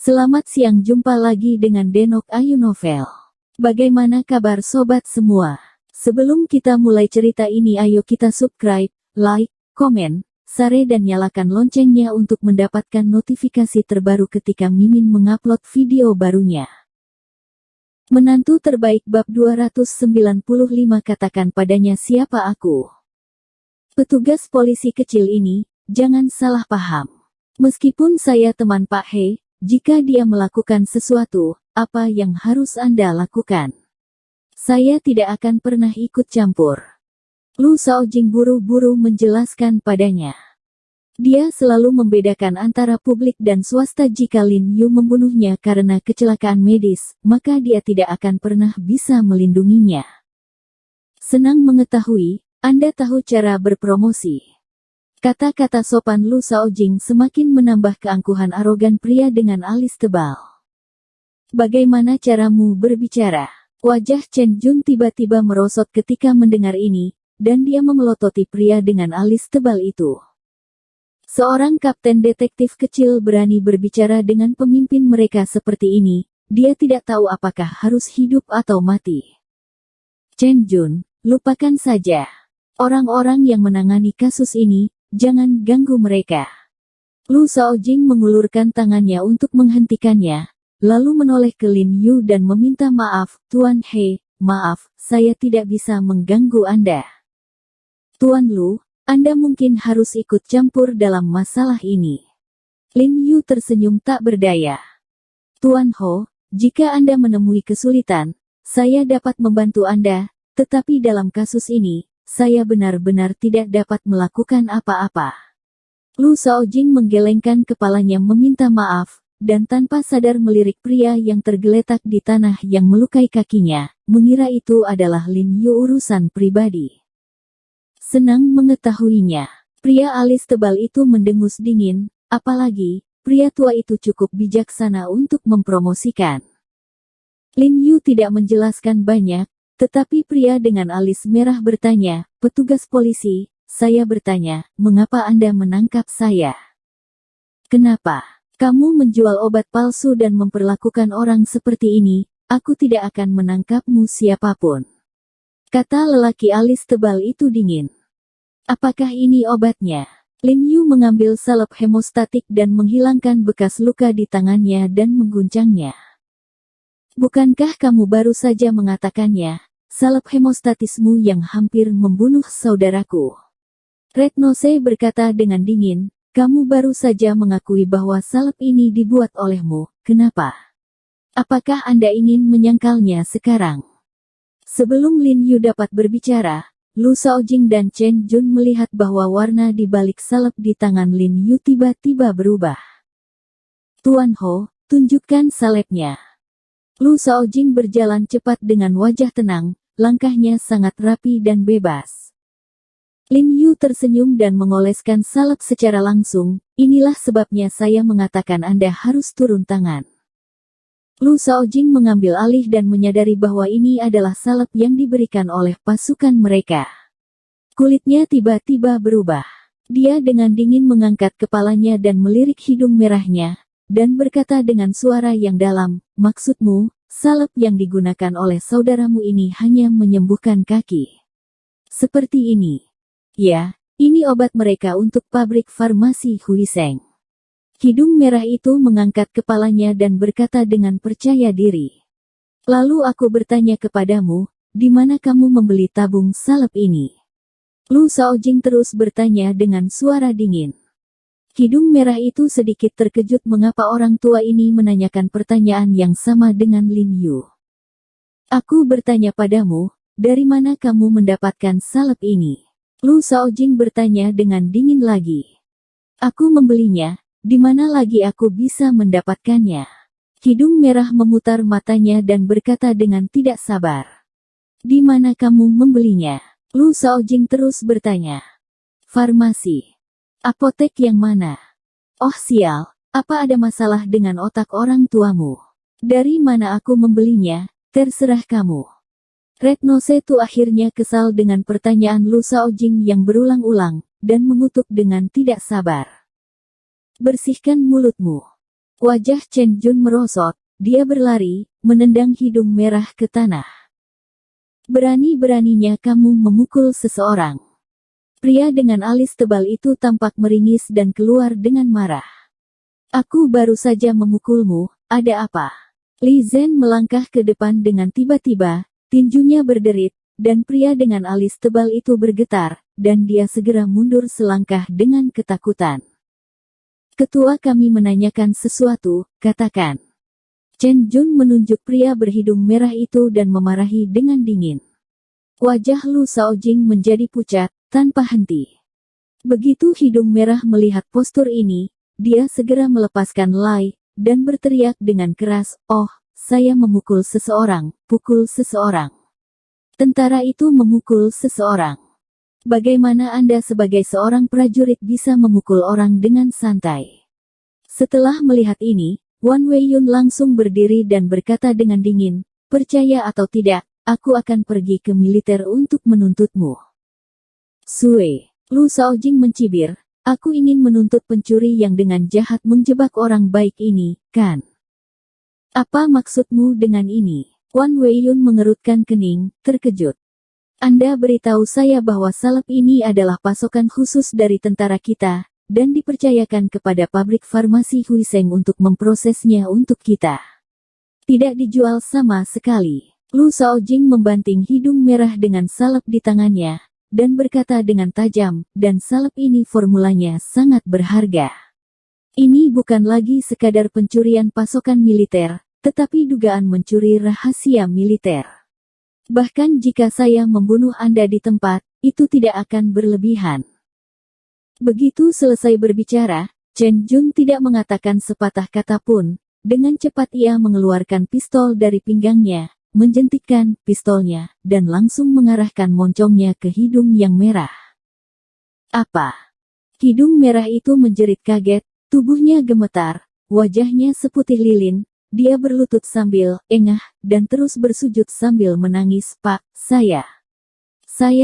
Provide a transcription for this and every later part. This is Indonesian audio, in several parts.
Selamat siang, jumpa lagi dengan Denok Ayu Novel. Bagaimana kabar sobat semua? Sebelum kita mulai cerita ini, ayo kita subscribe, like, komen, share dan nyalakan loncengnya untuk mendapatkan notifikasi terbaru ketika Mimin mengupload video barunya. Menantu terbaik bab 295, katakan padanya siapa aku. Petugas polisi kecil ini, jangan salah paham. Meskipun saya teman Pak He, jika dia melakukan sesuatu, apa yang harus Anda lakukan? Saya tidak akan pernah ikut campur. Lu Shaojing buru-buru menjelaskan padanya. Dia selalu membedakan antara publik dan swasta. Jika Lin Yu membunuhnya karena kecelakaan medis, maka dia tidak akan pernah bisa melindunginya. Senang mengetahui, Anda tahu cara berpromosi. Kata-kata sopan Lu Shaojing semakin menambah keangkuhan arogan pria dengan alis tebal. Bagaimana caramu berbicara? Wajah Chen Jun tiba-tiba merosot ketika mendengar ini, dan dia memelototi pria dengan alis tebal itu. Seorang kapten detektif kecil berani berbicara dengan pemimpin mereka seperti ini, dia tidak tahu apakah harus hidup atau mati. Chen Jun, lupakan saja. Orang-orang yang menangani kasus ini, jangan ganggu mereka. Lu Shaojing mengulurkan tangannya untuk menghentikannya, lalu menoleh ke Lin Yu dan meminta maaf, Tuan He, maaf, saya tidak bisa mengganggu Anda. Tuan Lu, Anda mungkin harus ikut campur dalam masalah ini. Lin Yu tersenyum tak berdaya. Tuan Ho, jika Anda menemui kesulitan, saya dapat membantu Anda, tetapi dalam kasus ini, saya benar-benar tidak dapat melakukan apa-apa. Lu Shaojing menggelengkan kepalanya meminta maaf, dan tanpa sadar melirik pria yang tergeletak di tanah yang melukai kakinya, mengira itu adalah Lin Yu urusan pribadi. Senang mengetahuinya. Pria alis tebal itu mendengus dingin, apalagi, pria tua itu cukup bijaksana untuk mempromosikan. Lin Yu tidak menjelaskan banyak, tetapi pria dengan alis merah bertanya, petugas polisi, saya bertanya, mengapa Anda menangkap saya? Kenapa? Kamu menjual obat palsu dan memperlakukan orang seperti ini, aku tidak akan menangkapmu siapapun. Kata lelaki alis tebal itu dingin. Apakah ini obatnya? Lin Yu mengambil salep hemostatik dan menghilangkan bekas luka di tangannya dan mengguncangnya. Bukankah kamu baru saja mengatakannya, salep hemostatismu yang hampir membunuh saudaraku? Retnose berkata dengan dingin, kamu baru saja mengakui bahwa salep ini dibuat olehmu, kenapa? Apakah Anda ingin menyangkalnya sekarang? Sebelum Lin Yu dapat berbicara, Lu Shaojing dan Chen Jun melihat bahwa warna di balik salep di tangan Lin Yu tiba-tiba berubah. Tuan Ho, tunjukkan salepnya. Lu Shaojing berjalan cepat dengan wajah tenang, langkahnya sangat rapi dan bebas. Lin Yu tersenyum dan mengoleskan salep secara langsung, inilah sebabnya saya mengatakan Anda harus turun tangan. Lu Shaojing mengambil alih dan menyadari bahwa ini adalah salep yang diberikan oleh pasukan mereka. Kulitnya tiba-tiba berubah. Dia dengan dingin mengangkat kepalanya dan melirik hidung merahnya, dan berkata dengan suara yang dalam, maksudmu, salep yang digunakan oleh saudaramu ini hanya menyembuhkan kaki. Seperti ini. Ya, ini obat mereka untuk pabrik farmasi Huiseng. Hidung merah itu mengangkat kepalanya dan berkata dengan percaya diri. Lalu aku bertanya kepadamu, di mana kamu membeli tabung salep ini? Lu Shaojing terus bertanya dengan suara dingin. Hidung merah itu sedikit terkejut mengapa orang tua ini menanyakan pertanyaan yang sama dengan Lin Yu. Aku bertanya padamu, dari mana kamu mendapatkan salep ini? Lu Shaojing bertanya dengan dingin lagi. Aku membelinya, di mana lagi aku bisa mendapatkannya? Hidung merah memutar matanya dan berkata dengan tidak sabar. Di mana kamu membelinya? Lu Shaojing terus bertanya. Farmasi. Apotek yang mana? Oh sial, apa ada masalah dengan otak orang tuamu? Dari mana aku membelinya, terserah kamu. Retnose tu akhirnya kesal dengan pertanyaan Lu Shaojing yang berulang-ulang, dan mengutuk dengan tidak sabar. Bersihkan mulutmu. Wajah Chen Jun merosot, dia berlari, menendang hidung merah ke tanah. Berani-beraninya kamu memukul seseorang. Pria dengan alis tebal itu tampak meringis dan keluar dengan marah. Aku baru saja memukulmu, ada apa? Li Zhen melangkah ke depan dengan tiba-tiba, tinjunya berderit, dan pria dengan alis tebal itu bergetar, dan dia segera mundur selangkah dengan ketakutan. Ketua kami menanyakan sesuatu, katakan. Chen Jun menunjuk pria berhidung merah itu dan memarahi dengan dingin. Wajah Lu Shaojing menjadi pucat, tanpa henti. Begitu hidung merah melihat postur ini, dia segera melepaskan Lai, dan berteriak dengan keras, "Oh, saya memukul seseorang, pukul seseorang." Tentara itu memukul seseorang. Bagaimana Anda sebagai seorang prajurit bisa memukul orang dengan santai? Setelah melihat ini, Wan Weiyun langsung berdiri dan berkata dengan dingin, "Percaya atau tidak, aku akan pergi ke militer untuk menuntutmu." Sue, Lu Shaojing mencibir, "Aku ingin menuntut pencuri yang dengan jahat menjebak orang baik ini, kan? Apa maksudmu dengan ini?" Wan Weiyun mengerutkan kening, terkejut. "Anda beritahu saya bahwa salep ini adalah pasokan khusus dari tentara kita, dan dipercayakan kepada pabrik farmasi Huiseng untuk memprosesnya untuk kita. Tidak dijual sama sekali." Lu Shaojing membanting hidung merah dengan salep di tangannya, dan berkata dengan tajam, "Dan salep ini formulanya sangat berharga. Ini bukan lagi sekadar pencurian pasokan militer, tetapi dugaan mencuri rahasia militer. Bahkan jika saya membunuh Anda di tempat, itu tidak akan berlebihan." Begitu selesai berbicara, Chen Jun tidak mengatakan sepatah kata pun. Dengan cepat ia mengeluarkan pistol dari pinggangnya, menjentikkan pistolnya, dan langsung mengarahkan moncongnya ke hidung yang merah. "Apa?" Hidung merah itu menjerit kaget, tubuhnya gemetar, wajahnya seputih lilin, dia berlutut sambil engah, dan terus bersujud sambil menangis, "Pak, saya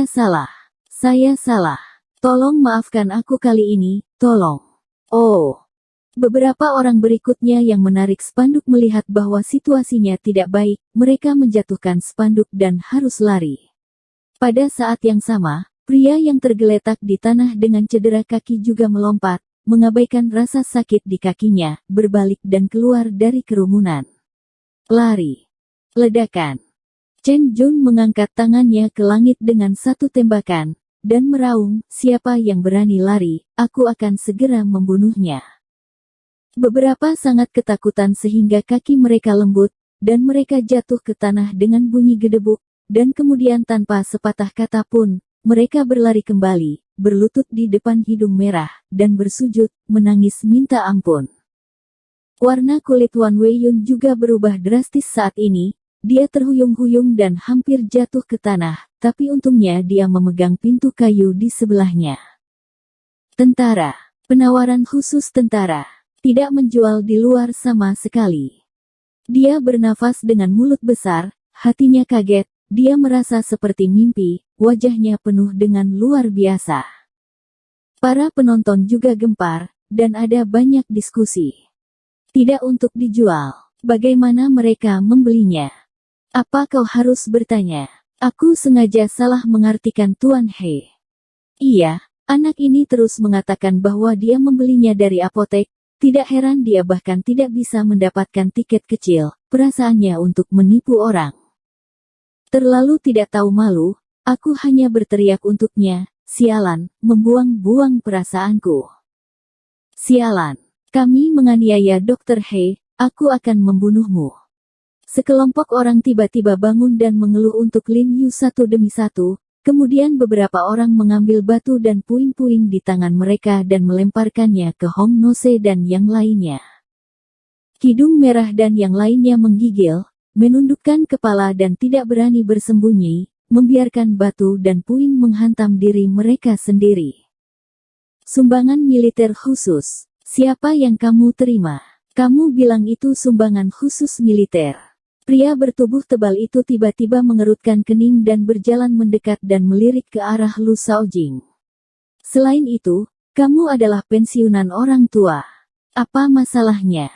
salah. Saya salah. Tolong maafkan aku kali ini, tolong." Oh. Beberapa orang berikutnya yang menarik spanduk melihat bahwa situasinya tidak baik, mereka menjatuhkan spanduk dan harus lari. Pada saat yang sama, pria yang tergeletak di tanah dengan cedera kaki juga melompat, mengabaikan rasa sakit di kakinya, berbalik dan keluar dari kerumunan. Lari. Ledakan. Chen Jun mengangkat tangannya ke langit dengan satu tembakan, dan meraung, "Siapa yang berani lari, aku akan segera membunuhnya." Beberapa sangat ketakutan sehingga kaki mereka lembut, dan mereka jatuh ke tanah dengan bunyi gedebuk, dan kemudian tanpa sepatah kata pun, mereka berlari kembali, berlutut di depan hidung merah, dan bersujud, menangis minta ampun. Warna kulit Wan Weiyun juga berubah drastis saat ini, dia terhuyung-huyung dan hampir jatuh ke tanah, tapi untungnya dia memegang pintu kayu di sebelahnya. Tentara. Penawaran khusus tentara. Tidak menjual di luar sama sekali. Dia bernafas dengan mulut besar, hatinya kaget, dia merasa seperti mimpi, wajahnya penuh dengan luar biasa. Para penonton juga gempar, dan ada banyak diskusi. Tidak untuk dijual. Bagaimana mereka membelinya? Apa kau harus bertanya? Aku sengaja salah mengartikan Tuan He. Iya, anak ini terus mengatakan bahwa dia membelinya dari apotek. Tidak heran dia bahkan tidak bisa mendapatkan tiket kecil, perasaannya untuk menipu orang. Terlalu tidak tahu malu, aku hanya berteriak untuknya, "Sialan, membuang-buang perasaanku. Sialan, kami menganiaya Dr. He, aku akan membunuhmu." Sekelompok orang tiba-tiba bangun dan mengeluh untuk Lin Yu satu demi satu. Kemudian beberapa orang mengambil batu dan puing-puing di tangan mereka dan melemparkannya ke Hong Nose dan yang lainnya. Hidung merah dan yang lainnya menggigil, menundukkan kepala dan tidak berani bersembunyi, membiarkan batu dan puing menghantam diri mereka sendiri. Sumbangan militer khusus. Siapa yang kamu terima? Kamu bilang itu sumbangan khusus militer. Pria bertubuh tebal itu tiba-tiba mengerutkan kening dan berjalan mendekat dan melirik ke arah Lu Shaojing. "Selain itu, kamu adalah pensiunan orang tua. Apa masalahnya?"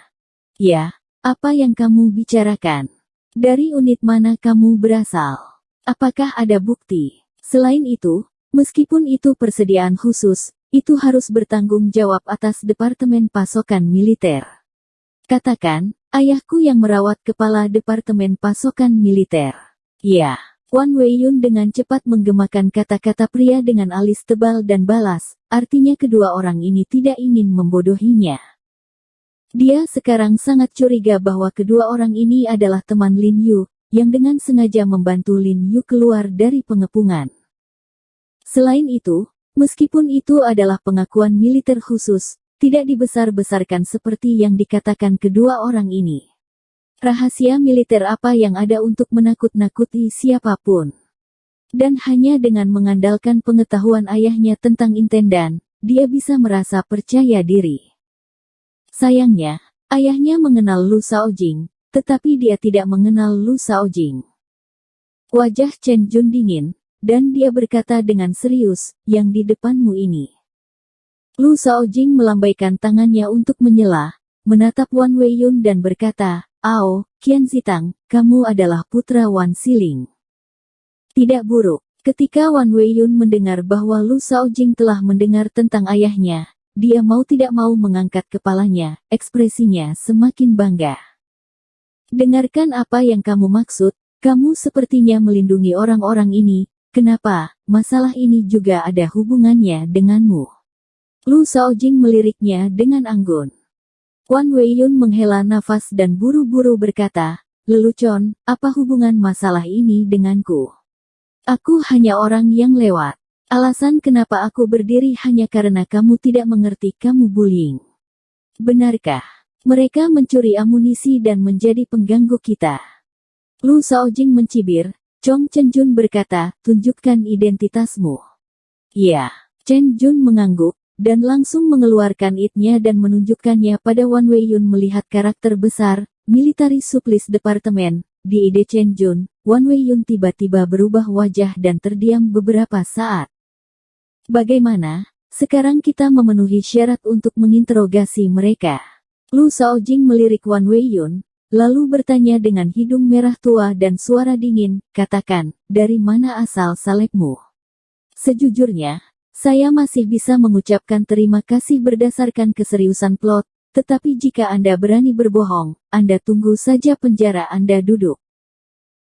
Ya, apa yang kamu bicarakan? Dari unit mana kamu berasal? Apakah ada bukti? Selain itu, meskipun itu persediaan khusus, itu harus bertanggung jawab atas Departemen Pasokan Militer. Katakan, ayahku yang merawat kepala Departemen Pasokan Militer. Ya, Wan Weiyun dengan cepat menggemakan kata-kata pria dengan alis tebal dan balas, artinya kedua orang ini tidak ingin membodohinya. Dia sekarang sangat curiga bahwa kedua orang ini adalah teman Lin Yu, yang dengan sengaja membantu Lin Yu keluar dari pengepungan. Selain itu, meskipun itu adalah pengakuan militer khusus, tidak dibesar-besarkan seperti yang dikatakan kedua orang ini. Rahasia militer apa yang ada untuk menakut-nakuti siapapun? Dan hanya dengan mengandalkan pengetahuan ayahnya tentang Intendan, dia bisa merasa percaya diri. Sayangnya, ayahnya mengenal Lu Shaojing, tetapi dia tidak mengenal Lu Shaojing. Wajah Chen Jun dingin, dan dia berkata dengan serius, yang di depanmu ini. Lu Shaojing melambaikan tangannya untuk menyela, menatap Wan Weiyun dan berkata, "Ao, Qian Zitang, kamu adalah putra Wan Siling." Tidak buruk, ketika Wan Weiyun mendengar bahwa Lu Shaojing telah mendengar tentang ayahnya, dia mau tidak mau mengangkat kepalanya, ekspresinya semakin bangga. "Dengarkan apa yang kamu maksud, kamu sepertinya melindungi orang-orang ini, kenapa, masalah ini juga ada hubungannya denganmu?" Lu Shaojing meliriknya dengan anggun. Wan Weiyun menghela nafas dan buru-buru berkata, "Lelucon, apa hubungan masalah ini denganku? Aku hanya orang yang lewat. Alasan kenapa aku berdiri hanya karena kamu tidak mengerti kamu bullying. Benarkah? Mereka mencuri amunisi dan menjadi pengganggu kita." Lu Shaojing mencibir, Chong Chen Jun berkata, "Tunjukkan identitasmu." Ya, Chen Jun mengangguk, dan langsung mengeluarkan it-nya dan menunjukkannya pada Wan Weiyun melihat karakter besar, Military Supplies Department, di ide Chen Jun. Wan Weiyun tiba-tiba berubah wajah dan terdiam beberapa saat. "Bagaimana? Sekarang kita memenuhi syarat untuk menginterogasi mereka." Lu Shaojing melirik Wan Weiyun, lalu bertanya dengan hidung merah tua dan suara dingin, "Katakan, dari mana asal salebmu?" "Sejujurnya, saya masih bisa mengucapkan terima kasih berdasarkan keseriusan plot, tetapi jika Anda berani berbohong, Anda tunggu saja penjara Anda duduk."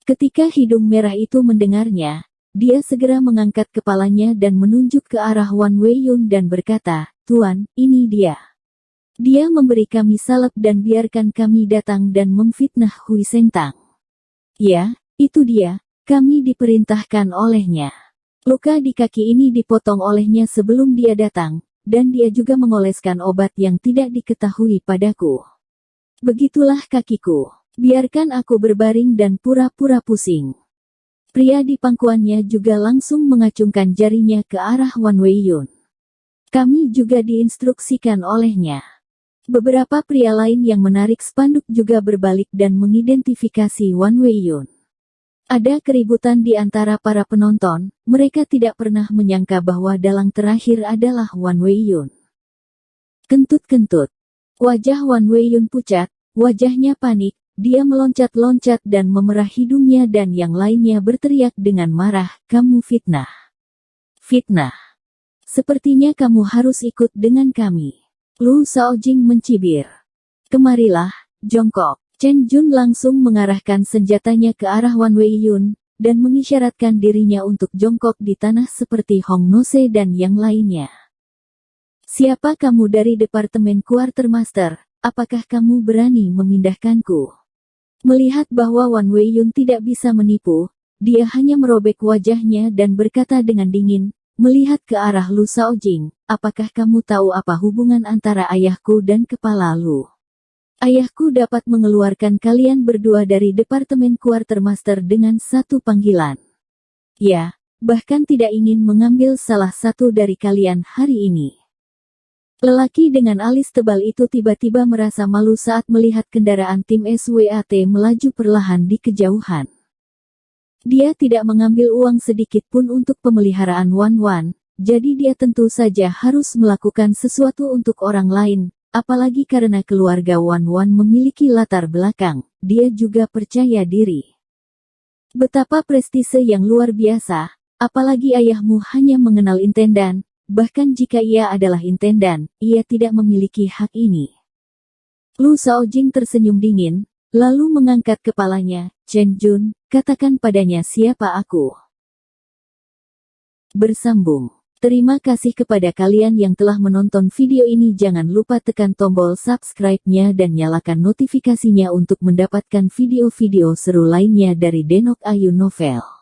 Ketika hidung merah itu mendengarnya, dia segera mengangkat kepalanya dan menunjuk ke arah Wan Weiyun dan berkata, "Tuan, ini dia. Dia memberi kami salep dan biarkan kami datang dan memfitnah Hui Sengtang." "Ya, itu dia, kami diperintahkan olehnya. Luka di kaki ini dipotong olehnya sebelum dia datang, dan dia juga mengoleskan obat yang tidak diketahui padaku. Begitulah kakiku. Biarkan aku berbaring dan pura-pura pusing." Pria di pangkuannya juga langsung mengacungkan jarinya ke arah Wan Weiyun. "Kami juga diinstruksikan olehnya." Beberapa pria lain yang menarik spanduk juga berbalik dan mengidentifikasi Wan Weiyun. Ada keributan di antara para penonton, mereka tidak pernah menyangka bahwa dalang terakhir adalah Wan Weiyun. Kentut-kentut. Wajah Wan Weiyun pucat, wajahnya panik. Dia meloncat-loncat dan memerah hidungnya dan yang lainnya berteriak dengan marah, "Kamu fitnah. Fitnah. Sepertinya kamu harus ikut dengan kami." Lu Shaojing mencibir. "Kemarilah, jongkok." Chen Jun langsung mengarahkan senjatanya ke arah Wan Weiyun, dan mengisyaratkan dirinya untuk jongkok di tanah seperti Hong Nose dan yang lainnya. "Siapa kamu dari Departemen Quartermaster? Apakah kamu berani memindahkanku?" Melihat bahwa Wan Weiyun tidak bisa menipu, dia hanya merobek wajahnya dan berkata dengan dingin, melihat ke arah Lu Shaojing, "Apakah kamu tahu apa hubungan antara ayahku dan kepala Lu? Ayahku dapat mengeluarkan kalian berdua dari Departemen Quartermaster dengan satu panggilan. Ya, bahkan tidak ingin mengambil salah satu dari kalian hari ini." Lelaki dengan alis tebal itu tiba-tiba merasa malu saat melihat kendaraan tim SWAT melaju perlahan di kejauhan. Dia tidak mengambil uang sedikit pun untuk pemeliharaan Wan Wan, jadi dia tentu saja harus melakukan sesuatu untuk orang lain, Apalagi karena keluarga Wan Wan memiliki latar belakang, dia juga percaya diri. Betapa prestise yang luar biasa, apalagi ayahmu hanya mengenal intendan, bahkan jika ia adalah intendan, ia tidak memiliki hak ini. Lu Shaojing tersenyum dingin, lalu mengangkat kepalanya. Chen Jun, katakan padanya siapa aku. Bersambung. Terima kasih kepada kalian yang telah menonton video ini. Jangan lupa tekan tombol subscribe-nya dan nyalakan notifikasinya untuk mendapatkan video-video seru lainnya dari Denok Ayu Novel.